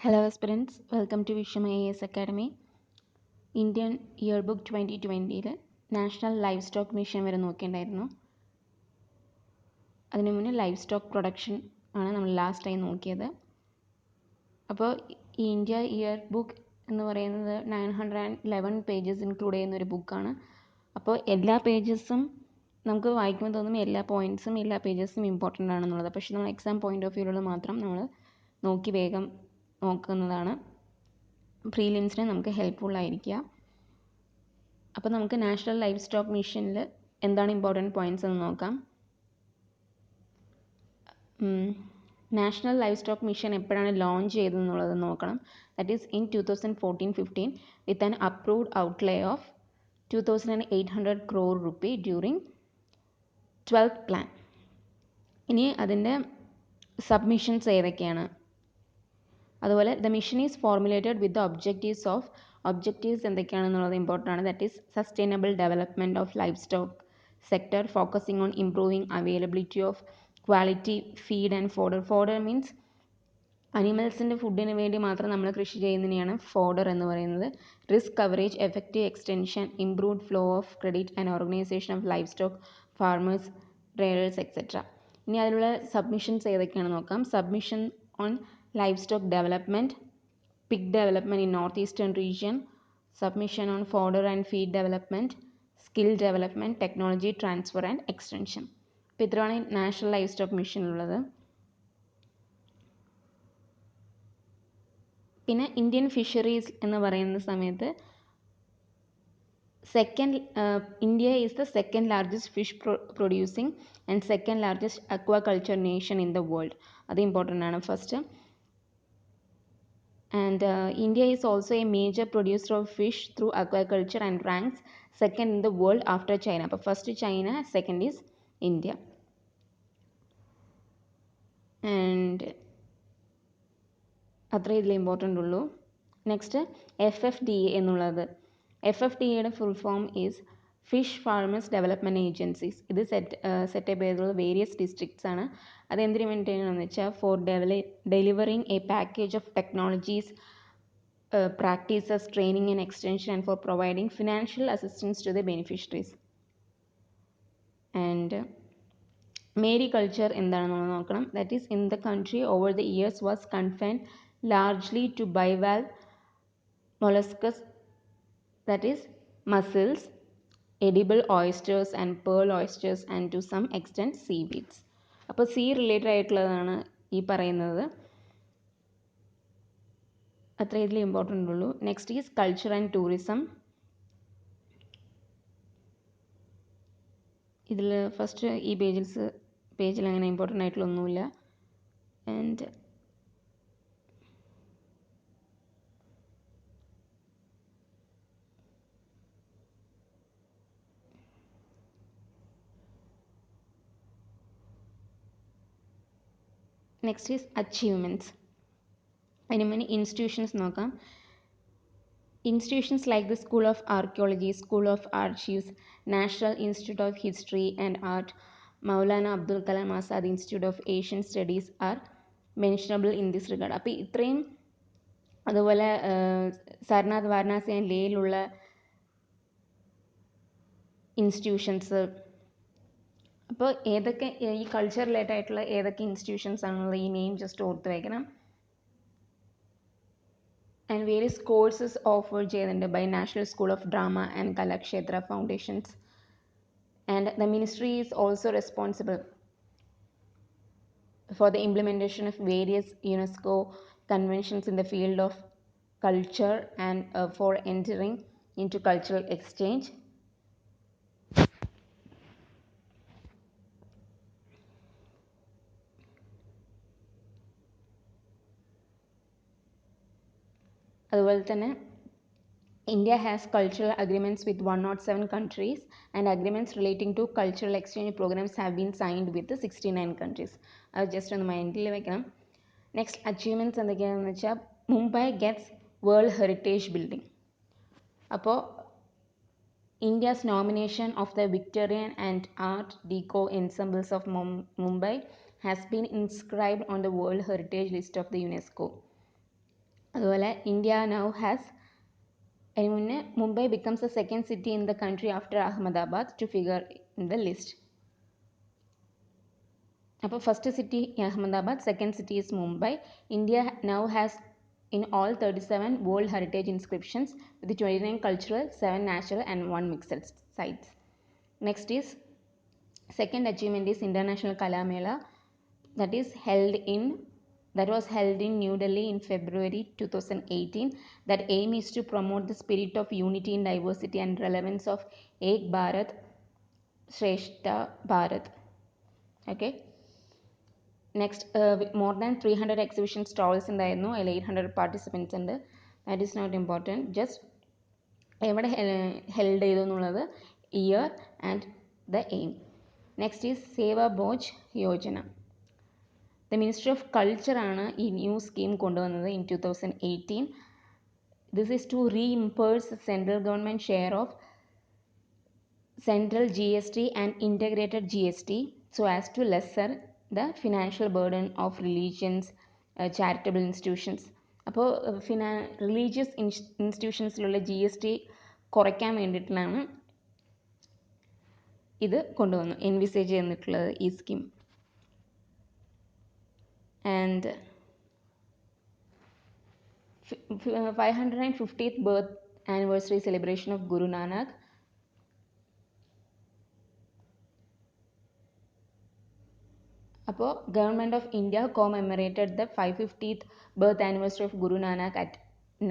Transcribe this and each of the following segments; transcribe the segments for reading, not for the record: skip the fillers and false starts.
Hello aspirants, welcome to Visham IAS Academy. Indian year book 2020 national livestock mission വരെ നോക്കിയിട്ടുണ്ടായിരുന്നു. അതിനു മുന്നേ life stock production ആണ് നമ്മൾ last time നോക്കിയത്. അപ്പോൾ ഈ ഇന്ത്യ ഇയർ ബുക്ക് എന്ന് പറയുന്നത് 911 പേജസ് ഇൻക്ലൂഡ് ചെയ്യുന്ന ഒരു ബുക്കാണ്. അപ്പോൾ എല്ലാ പേജസും നമുക്ക് വായിക്കുമ്പോൾ തോന്നും എല്ലാ പോയിൻറ്റ്സും എല്ലാ പേജസും ഇമ്പോർട്ടൻ്റ് ആണെന്നുള്ളത്. പക്ഷേ നമ്മൾ എക്സാം പോയിൻ്റ് ഓഫ് വ്യൂവിലുള്ള മാത്രം നമ്മൾ നോക്കി വേഗം നോക്കുന്നതാണ് പ്രീലിംസിന് നമുക്ക് ഹെൽപ്ഫുള്ളായിരിക്കുക. അപ്പോൾ നമുക്ക് നാഷണൽ ലൈഫ് സ്റ്റോക്ക് മിഷനിൽ എന്താണ് ഇമ്പോർട്ടൻറ്റ് പോയിൻറ്റ്സ് എന്ന് നോക്കാം. നാഷണൽ ലൈഫ് സ്റ്റോക്ക് മിഷൻ എപ്പോഴാണ് ലോഞ്ച് ചെയ്തതെന്നുള്ളത് നോക്കണം. That is in 2014-15 with an approved outlay of 2,800 crore rupee during 12th plan. ഇനി അതിൻ്റെ സബ്മിഷൻസ് ഏതൊക്കെയാണ്? അതുപോലെ the mission is formulated with the objectives എന്തൊക്കെയാണെന്നുള്ളത് ഇമ്പോർട്ടൻ്റ് ആണ്. That is sustainable development of livestock sector focusing on improving availability of quality feed and fodder means അനിമൽസിൻ്റെ ഫുഡിന് വേണ്ടി മാത്രം നമ്മൾ കൃഷി ചെയ്യുന്നതിനെയാണ് ഫോഡർ എന്ന് പറയുന്നത്. Risk coverage, effective extension, improved flow of credit and organisation of life stock farmers, traders etcetera. ഇനി അതിലുള്ള സബ്മിഷൻസ് ഏതൊക്കെയാണെന്ന് നോക്കാം. Submission on livestock development, pig development in northeastern region, submission on fodder and feed development, skill development, technology transfer and extension. അപ്പോൾ ഇത്രയാണ് national life stock മിഷനിലുള്ളത്. പിന്നെ Indian fisheries എന്ന് പറയുന്ന സമയത്ത് India is the second largest fish producing and second largest aquaculture nation in the world. അത് important ആണ് first. And India is also a major producer of fish through aquaculture and ranks second in the world after China. But first China, second is India. And അത്ര ഇതിൽ important ഉള്ളൂ. Next FFDA എന്നുള്ളത്. FFDAയുടെ full form is fish farmers development agencies. ഇത് setup ചെയ്തുള്ള various districts ആണ്. അത് എന്തിനു വേണ്ടിയിട്ടാണെന്ന് വെച്ചാൽ for delivering a package of technologies, practices, training and extension and for providing financial assistance to the beneficiaries. And mariculture എന്താണെന്ന് നോക്കണം. That is in the country over the years was confined largely to bivalve molluscs, that is mussels, edible oysters and pearl oysters and to some extent seaweeds. അപ്പോൾ see related ആയിട്ടുള്ളതാണ് ഈ പറയുന്നത്. അത്ര ഇതിൽ important ഉള്ളൂ. Next is culture and tourism. ഇതിൽ first ഈ പേജിൽ അങ്ങനെ ഇമ്പോർട്ടൻ്റ് ആയിട്ടുള്ള ഒന്നുമില്ല. And next is achievements. അതിന് മുന്നേ ഇൻസ്റ്റിറ്റ്യൂഷൻസ് നോക്കാം. Institutions like the School of Archaeology, School of Archives, National Institute of History and Art, Maulana Abdul Kalam Azad Institute of Asian Studies are mentionable in this regard. അപ്പോൾ ഇത്രയും അതുപോലെ Sarnath, Varanasi and ലേയിലുള്ള institutions. അപ്പോൾ ഏതൊക്കെ ഈ culture related ആയിട്ടുള്ള ഏതൊക്കെ institutions ആണെന്നുള്ള ഈ നെയിം ജസ്റ്റ് ഓർത്ത് വയ്ക്കണം. and various courses offered ചെയ്യുന്നുണ്ട് by National School of Drama and Kalakshetra Foundations. And the ministry is also responsible for the implementation of various UNESCO conventions in the field of culture and for entering into cultural exchange. അതുപോലെ തന്നെ India has cultural agreements with 107 countries and agreements relating to cultural exchange programs have been signed with 69 countries. അത് just ഒന്ന് മൈൻഡിൽ വെക്കണം. Next achievements എന്തൊക്കെയാണെന്ന് വെച്ചാൽ Mumbai gets world heritage building. അപ്പോൾ India's nomination of the Victorian and art deco ensembles of Mumbai has been inscribed on the World Heritage List of the UNESCO. അതുപോലെ India now has അതിന് മുന്നേ Mumbai becomes the second city in the country after Ahmedabad to figure in the list. അപ്പോൾ first city Ahmedabad, second city is Mumbai. India now has in all 37 World Heritage inscriptions with 29 cultural, 7 natural and 1 mixed sites. Next is second achievement is International Kalamela that was held in New Delhi in February 2018. That aim is to promote the spirit of unity in diversity and relevance of Ek Bharat Shrestha Bharat. Okay. Next, more than 300 exhibition stalls ഉണ്ടായിരുന്നു, അതിൽ 800 participants ഉണ്ട്. That is not important. Just എവിടെ held ചെയ്തു എന്നുള്ളത്, year and the aim. Next is Seva Bhoj Yojana. The Ministry of Culture ആണ് ഈ new scheme കൊണ്ടുവന്നത് in 2018. This is to reimburse the central government share of central GST and integrated GST so as to lessen the financial burden of religions, charitable institutions. അപ്പോൾ religious ഇൻസ്റ്റിറ്റ്യൂഷൻസിലുള്ള GST കുറയ്ക്കാൻ വേണ്ടിയിട്ടാണ് ഇത് കൊണ്ടുവന്നു envisage ചെയ്തിട്ടുള്ളത് ഈ scheme. And 550th birth anniversary celebration of Guru Nanak. അപ്പോൾ government of India commemorated the 550th birth anniversary of Guru Nanak at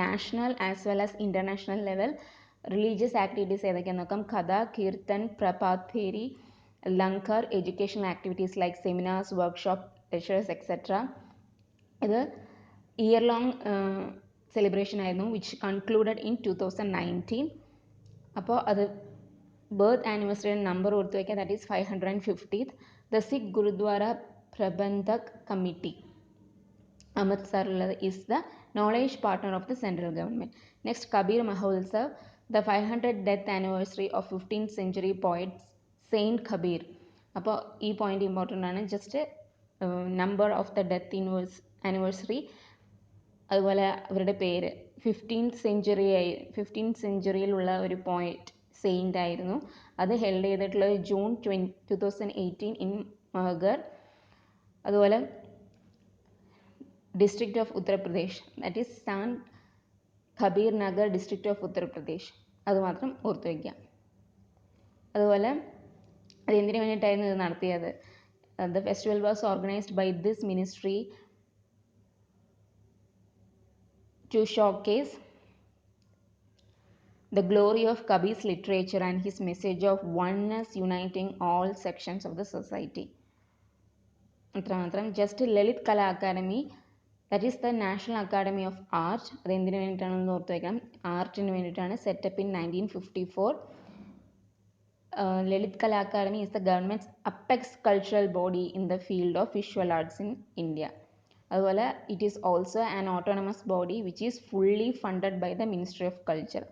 national as well as international level. Religious activities ഏതൊക്കെയാണെന്ന് നോക്കാം. Katha, kirtan, Prabhat Pheri, langar, educational activities like seminars, workshop, lectures etcetera. ഇത് year long celebration ആയിരുന്നു which concluded in 2019. അപ്പോൾ അത് birth ആനിവേഴ്സറിയുടെ number ഓർത്ത് വയ്ക്കുക, that is 550th. The Sikh Gurudwara Prabandhak Committee, Amritsar is the knowledge partner of the central government. Next, Kabir Mahotsav, the 500th death anniversary of 15th century poet Saint Kabir. അപ്പോൾ ഈ point important ആണ്. Just number of the death anniversary, അതുപോലെ അവരുടെ പേര്. 15th സെഞ്ചുറിയിലുള്ള ഒരു പോയിറ്റ് Saint ആയിരുന്നു. അത് ഹെൽഡ് ചെയ്തിട്ടുള്ളത് ജൂൺ 2018 ഇൻ മഹഗർ. അതുപോലെ district of Uttar Pradesh, that is Sant Kabir Nagar district of Uttar Pradesh. അതുമാത്രം ഓർത്തു വയ്ക്കാം. അതുപോലെ അതെന്തിനു വേണ്ടിയിട്ടായിരുന്നു ഇത് നടത്തിയത്? The festival was organised by this ministry to showcase the glory of Kabir's literature and his message of oneness uniting all sections of the society. അത്രമാത്രം. Just Lalit Kala academy, that is the national academy of art. അത് എന്തിനു വേണ്ടിയിട്ടാണെന്ന് ഓർത്ത് വയ്ക്കണം, ആർട്ടിന് വേണ്ടിയിട്ടാണ്. Setup in 1954. Lalit Kala academy is the government's apex cultural body in the field of visual arts in India. അതുപോലെ it is also an autonomous body which is fully funded by the ministry of culture.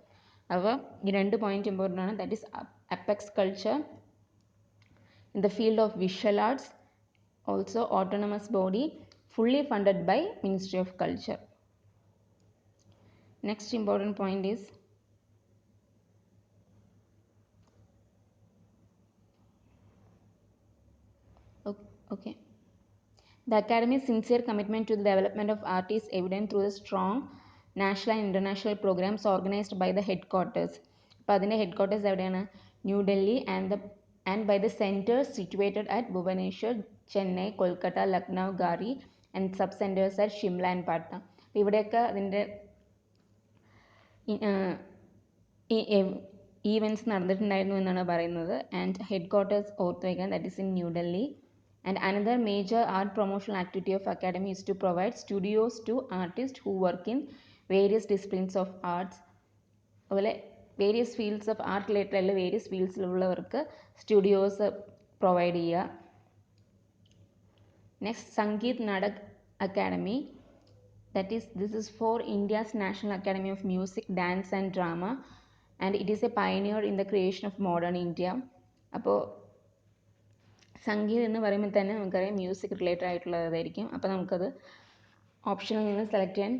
അപ്പോൾ ഈ രണ്ട് point important ആണ്. That is apex culture in the field of visual arts, also autonomous body fully funded by ministry of culture. Next important point is okay. The Academy's sincere commitment to the development of art is evident through the strong national and international programs organized by the headquarters. അപ്പോൾ അതിൻ്റെ headquarters എവിടെയാണ്? New Delhi and by the centres situated at Bhubaneswar, Chennai, Kolkata, Lucknow, Garhi and sub centres at Shimla and Patna. അപ്പോൾ ഇവിടെയൊക്കെ അതിൻ്റെ events നടന്നിട്ടുണ്ടായിരുന്നു എന്നാണ് പറയുന്നത്. And headquarters ഓർത്ത് വയ്ക്കാൻ, that is in new Delhi. And another major art promotional activity of Academy is to provide studios to artists who work in various disciplines of arts. അതുപോലെ various fields of art related അല്ല, various ഫീൽഡ്സിലുള്ളവർക്ക് studios provide ചെയ്യുക. Next, Sangeet Natak academy, this is for India's National Academy of Music, Dance and Drama, and it is a pioneer in the creation of modern India. അപ്പോൾ സംഗീതം എന്ന് പറയുമ്പോൾ തന്നെ നമുക്കറിയാം music related ആയിട്ടുള്ളതായിരിക്കും. അപ്പോൾ നമുക്കത് ഓപ്ഷനിൽ നിന്ന് സെലക്ട് ചെയ്യാൻ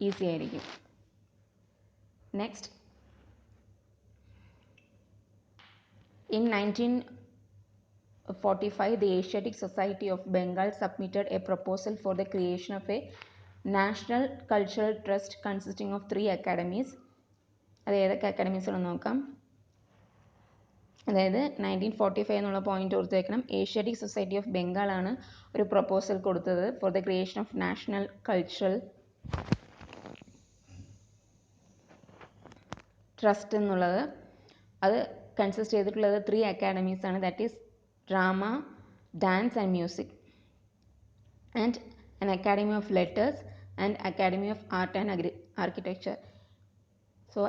ഈസി ആയിരിക്കും. Next, in 1945 the Asiatic Society of Bengal submitted a proposal for the creation of a national cultural trust consisting of 3 academies. അത് ഏതൊക്കെ അക്കാഡമീസ് ഉണ്ടെന്ന് നോക്കാം. അതായത് 1945 എന്നുള്ള പോയിന്റ് ഓർത്ത് വെക്കണം. ഏഷ്യാറ്റിക് സൊസൈറ്റി ഓഫ് ബംഗാൾ ആണ് ഒരു പ്രൊപ്പോസൽ കൊടുത്തത് for the creation of national cultural trust എന്നുള്ളത്. അത് കൺസിസ്റ്റ് ചെയ്തിട്ടുള്ളത് 3 അക്കാഡമീസ് ആണ്. That is drama, dance and music, and an academy of letters and academy of art and architecture. So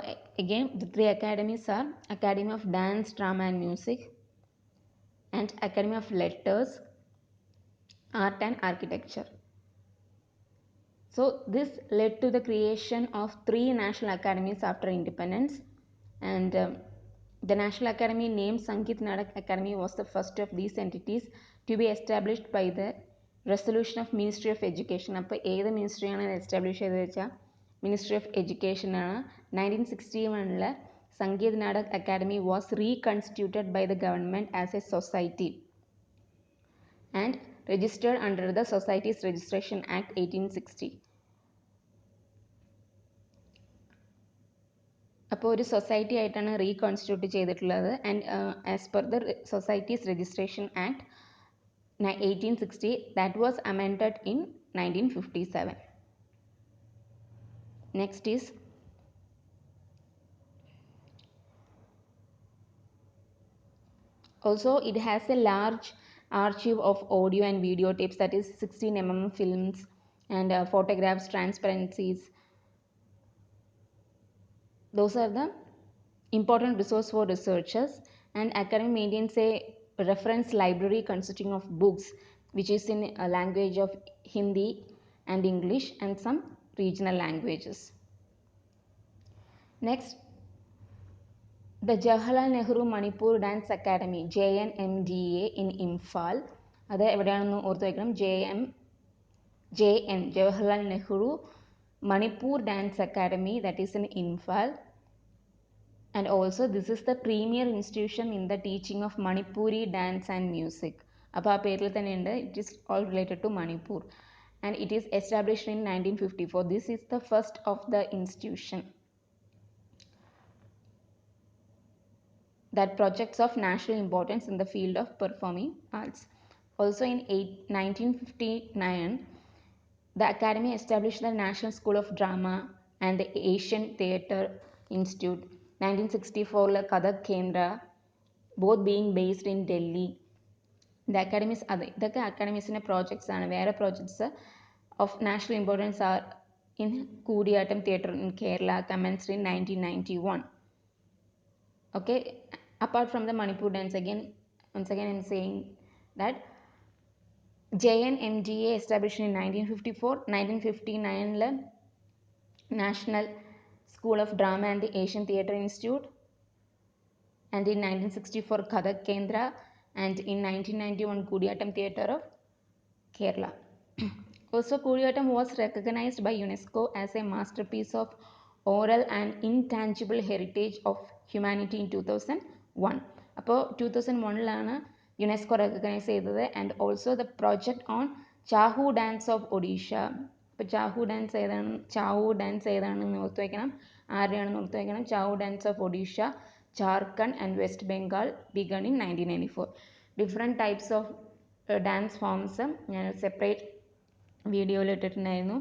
again the 3 academies are Academy of Dance, Drama and Music and Academy of Letters, Art and Architecture. So this led to the creation of 3 national academies after independence, and the National Academy named Sangeet Nadak Academy was the first of these entities to be established by the resolution of Ministry of Education. അപ്പോൾ ഏത് മിനിസ്ട്രിയാണ് establish ചെയ്തത് വെച്ചാൽ ministry of education ആണ്. 1961 Sangeet Natak academy was reconstituted by the government as a society and registered under the societies registration act 1860. അപ്പോൾ ഒരു society ആയിട്ടാണ് reconstitute ചെയ്തിട്ടുള്ളത്. And as per the societies registration act 1860 that was amended in 1957. Next is also it has a large archive of audio and video tapes, that is 16 mm films and photographs, transparencies. Those are the important resource for researchers. And academy maintains a reference library consisting of books which is in a language of Hindi and English and some regional languages. Next, the Jawaharlal Nehru Manipur Dance Academy JNMDA in Imphal. അത് എവിടെയാണെന്ന് ഓർത്ത് വയ്ക്കണം. JN Jawaharlal Nehru Manipur Dance Academy, that is in Imphal. And also this is the premier institution in the teaching of Manipuri dance and music. അപ്പോൾ ആ പേരിൽ തന്നെ ഉണ്ട്, it is all related to Manipur. And it is established in 1954. This is the first of the institution that projects of national importance in the field of performing arts. Also in 1959, the academy established the National School of Drama and the Asian Theatre Institute. 1964 Kathak Kendra, both being based in Delhi. The academies ഇതൊക്കെ അക്കാഡമീസിൻ്റെ projects ആണ്. വേറെ projects of national importance are in Kudiyatam Theatre in Kerala, commenced in 1991. Okay, apart from the Manipur dance, once again I'm saying that JNMDA established in 1954. 1959 National School of Drama and the Asian Theatre Institute, and in 1964 Kathak Kendra, and in 1991 Kudiyatam Theatre of Kerala. Also Kudiyatam was recognized by UNESCO as a masterpiece of oral and intangible heritage of humanity in 2001. അപ്പോൾ 2001 UNESCO recognise ചെയ്തത്. And also the project on Chhau dance of Odisha. അപ്പോൾ Chhau dance ഏതാണെന്ന് ഓർത്ത് വയ്ക്കണം. ആരുടെയാണെന്ന് ഓർത്ത് വയ്ക്കണം. Chhau dance of Odisha, Jharkhand and West Bengal begun in 1994. Different types of dance forms ഞാൻ സെപ്പറേറ്റ് വീഡിയോയിൽ ഇട്ടിട്ടുണ്ടായിരുന്നു.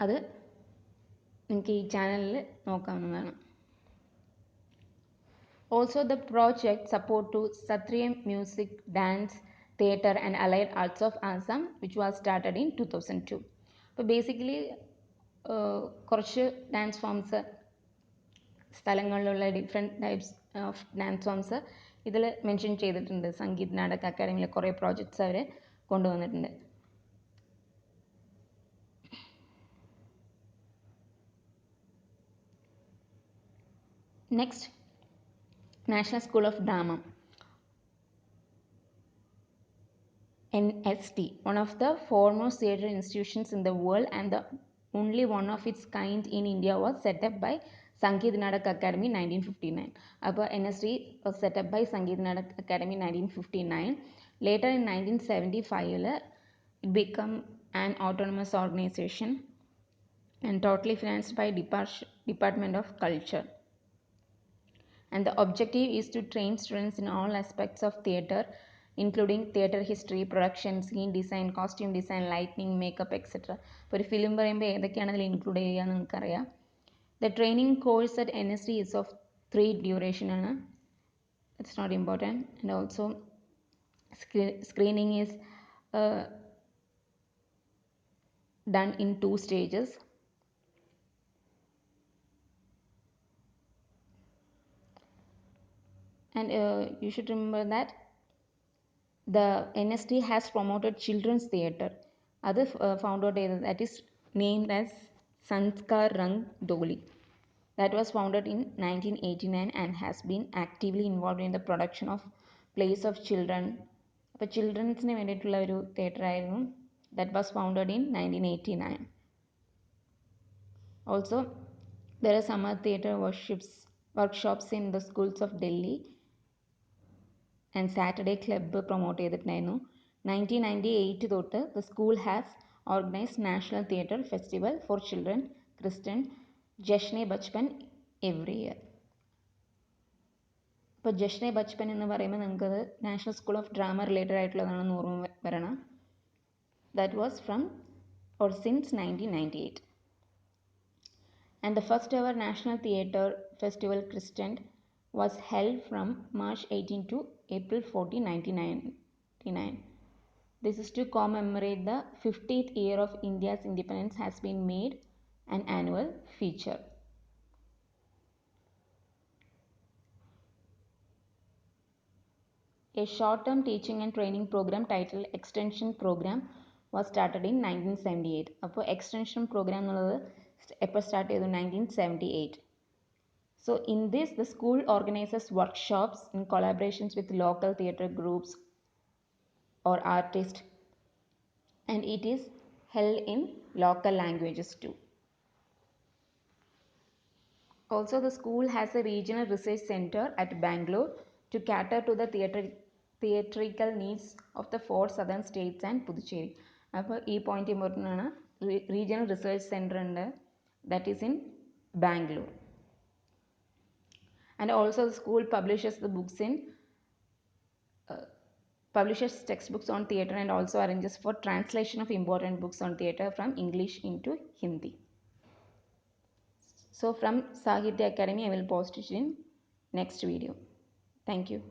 അത് നിങ്ങൾക്ക് ഈ ചാനലിൽ നോക്കാവുന്നതാണ്. Also the project support to Satriya Music, Dance, Theatre and Allied Arts of Assam, which was started in 2002. അപ്പോൾ ബേസിക്കലി കുറച്ച് ഡാൻസ് ഫോംസ്, സ്ഥലങ്ങളിലുള്ള different types of dance forms ഇതിൽ മെൻഷൻ ചെയ്തിട്ടുണ്ട്. സംഗീത് നാടക് അക്കാഡമിയിലെ കുറേ പ്രോജക്ട്സ് അവർ കൊണ്ടുവന്നിട്ടുണ്ട്. Next, National School of Drama. NST, one of the foremost theatre institutions in the world and the only one of its kind in India, was set up by Sangeet Natak Academy 1959. അപ്പോൾ NST was set up by Sangeet Natak Academy 1959. Later in 1975, it became an autonomous organization and totally financed by Department of Culture. And the objective is to train students in all aspects of theatre, including theatre history, production, scene design, costume design, lighting, makeup, etc. ഇപ്പോൾ ഒരു film പറയുമ്പോൾ ഏതൊക്കെയാണ് അതിൽ include ചെയ്യുക എന്ന് നമുക്കറിയാം. The training course at NST is of 3 duration ആണ്. It's not important. And also screening is done in 2 stages. And you should remember that the NST has promoted children's theatre. അത് found out that is named as Sanskar Rang Doli. That was founded in 1989 and has been actively involved in the production of plays of children. അപ്പോൾ ചിൽഡ്രൻസിന് വേണ്ടിയിട്ടുള്ള ഒരു theatre ആയിരുന്നു. That was founded in 1989. Also, there are some theatre workshops in the schools of Delhi and Saturday Club promote ചെയ്തിട്ടുണ്ടായിരുന്നു. 1998 തൊട്ട് the school has organized National Theatre Festival for Children, Christian Jashne Bachpan every year. ഇപ്പോൾ ജഷ്നെ ബച്പൻ എന്ന് പറയുമ്പോൾ നിങ്ങൾക്കത് national school of drama related ആയിട്ടുള്ളതാണെന്ന് ഓർമ്മ വരണം. That was from or since 1998. And the first ever National Theatre Festival Christian was held from March 18 to April 14, 1999. This is to commemorate the 50th year of India's independence has been made an annual feature. A short-term teaching and training program titled Extension Program was started in 1978. അപ്പോൾ extension program എന്നുള്ളത് എപ്പോൾ start ചെയ്തു? 1978. So in this, the school organizes workshops in collaborations with local theatre groups or artists, and it is held in local languages too. Also, the school has a regional research center at Bangalore to cater to the theatrical needs of the 4 southern states and Puducherry. അപ്പോൾ ഈ point important ആണ്. Regional research centre ഉണ്ട്, that is in Bangalore. And also the school publishes the books in publishes textbooks on theatre and also arranges for translation of important books on theatre from English into Hindi. So from Sahitya Academy, I will post it in next video. Thank you.